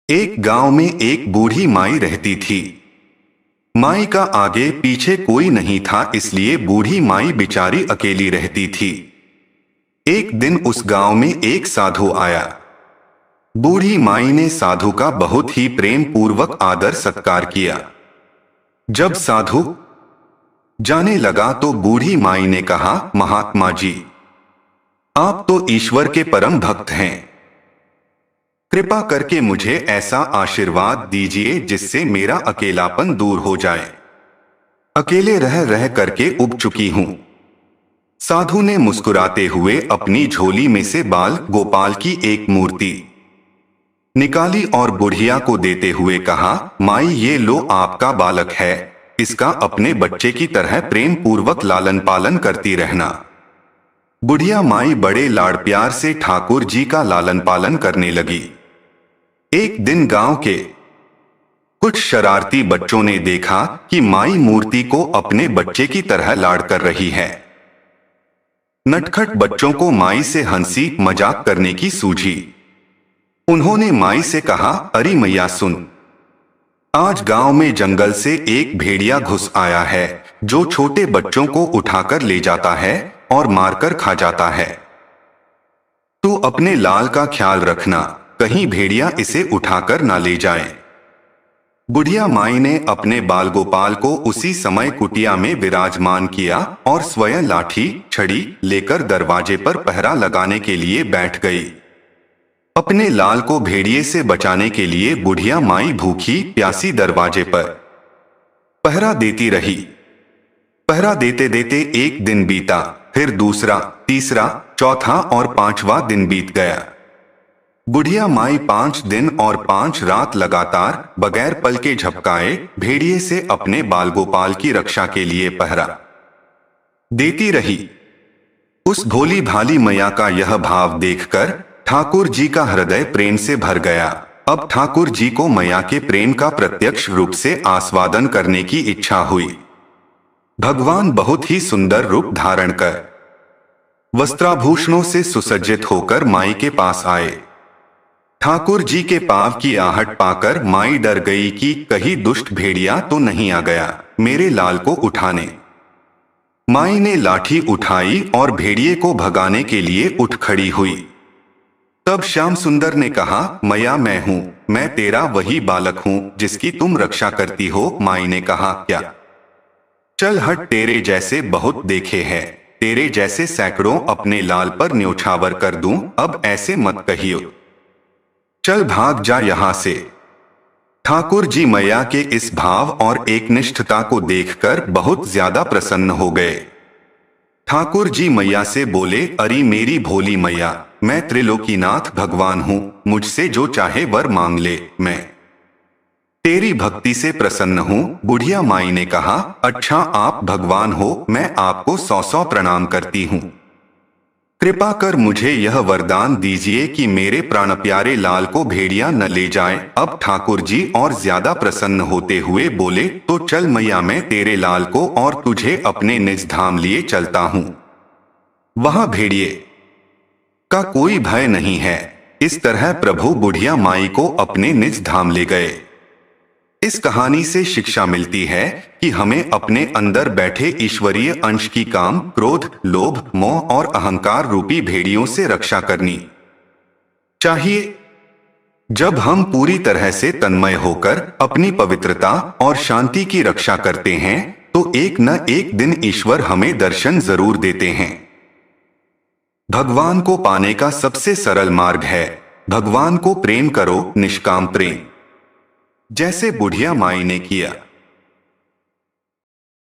एक गांव में एक बूढ़ी माई रहती थी। माई का आगे पीछे कोई नहीं था, इसलिए बूढ़ी माई बेचारी अकेली रहती थी। एक दिन उस गांव में एक साधु आया। बूढ़ी माई ने साधु का बहुत ही प्रेम पूर्वक आदर सत्कार किया। जब साधु जाने लगा तो बूढ़ी माई ने कहा, महात्मा जी, आप तो ईश्वर के परम भक्त हैं। कृपा करके मुझे ऐसा आशीर्वाद दीजिए जिससे मेरा अकेलापन दूर हो जाए। अकेले रह रह करके उब चुकी हूं। साधु ने मुस्कुराते हुए अपनी झोली में से बाल गोपाल की एक मूर्ति निकाली और बुढ़िया को देते हुए कहा, माई ये लो आपका बालक है, इसका अपने बच्चे की तरह प्रेम पूर्वक लालन पालन करती रहना। बुढ़िया माई बड़े लाड़ प्यार से ठाकुर जी का लालन पालन करने लगी। एक दिन गांव के कुछ शरारती बच्चों ने देखा कि माई मूर्ति को अपने बच्चे की तरह लाड़ कर रही है। नटखट बच्चों को माई से हंसी मजाक करने की सूझी। उन्होंने माई से कहा, अरे मैया सुन, आज गांव में जंगल से एक भेड़िया घुस आया है जो छोटे बच्चों को उठाकर ले जाता है और मारकर खा जाता है। तू अपने लाल का ख्याल रखना, कहीं भेड़िया इसे उठाकर ना ले जाए। बुढ़िया माई ने अपने बाल गोपाल को उसी समय कुटिया में विराजमान किया और स्वयं लाठी छड़ी लेकर दरवाजे पर पहरा लगाने के लिए बैठ गई। अपने लाल को भेड़िए से बचाने के लिए बुढ़िया माई भूखी प्यासी दरवाजे पर पहरा देती रही। पहरा देते देते एक दिन बीता, फिर दूसरा, तीसरा, चौथा और पांचवा दिन बीत गया। बुढ़िया माई 5 दिन और 5 रात लगातार बगैर पल के झपकाए भेड़िए से अपने बाल गोपाल की रक्षा के लिए पहरा देती रही। उस भोली भाली मैया का यह भाव देखकर ठाकुर जी का हृदय प्रेम से भर गया। अब ठाकुर जी को मैया के प्रेम का प्रत्यक्ष रूप से आस्वादन करने की इच्छा हुई। भगवान बहुत ही सुंदर रूप धारण कर वस्त्राभूषणों से सुसज्जित होकर माई के पास आए। ठाकुर जी के पांव की आहट पाकर माई डर गई कि कहीं दुष्ट भेड़िया तो नहीं आ गया मेरे लाल को उठाने। माई ने लाठी उठाई और भेड़िए को भगाने के लिए उठ खड़ी हुई। तब श्याम सुंदर ने कहा, मैया मैं हूं, मैं तेरा वही बालक हूं जिसकी तुम रक्षा करती हो। माई ने कहा, क्या? चल हट, तेरे जैसे बहुत देखे हैं, तेरे जैसे सैकड़ों अपने लाल पर न्योछावर कर दूं, अब ऐसे मत कहियो, चल भाग जा यहां से। ठाकुर जी मैया के इस भाव और एकनिष्ठता को देखकर बहुत ज्यादा प्रसन्न हो गए। ठाकुर जी मैया से बोले, अरे मेरी भोली मैया, मैं त्रिलोकीनाथ भगवान हूं, मुझसे जो चाहे वर मांग ले, मैं तेरी भक्ति से प्रसन्न हूं। बुढ़िया माई ने कहा, अच्छा आप भगवान हो, मैं आपको 100 प्रणाम करती हूं। कृपा कर मुझे यह वरदान दीजिए कि मेरे प्राण प्यारे लाल को भेड़िया न ले जाए। अब ठाकुर जी और ज्यादा प्रसन्न होते हुए बोले, तो चल मैया, मैं तेरे लाल को और तुझे अपने निज धाम लिए चलता हूं। वहां भेड़िए का कोई भय नहीं है। इस तरह प्रभु बुढ़िया माई को अपने निज धाम ले गए। इस कहानी से शिक्षा मिलती है कि हमें अपने अंदर बैठे ईश्वरीय अंश की काम, क्रोध, लोभ, मोह और अहंकार रूपी भेड़ियों से रक्षा करनी चाहिए। जब हम पूरी तरह से तन्मय होकर अपनी पवित्रता और शांति की रक्षा करते हैं तो एक न एक दिन ईश्वर हमें दर्शन जरूर देते हैं। भगवान को पाने का सबसे सरल मार्ग है, भगवान को प्रेम करो, निष्काम प्रेम, जैसे बुढ़िया माई ने किया।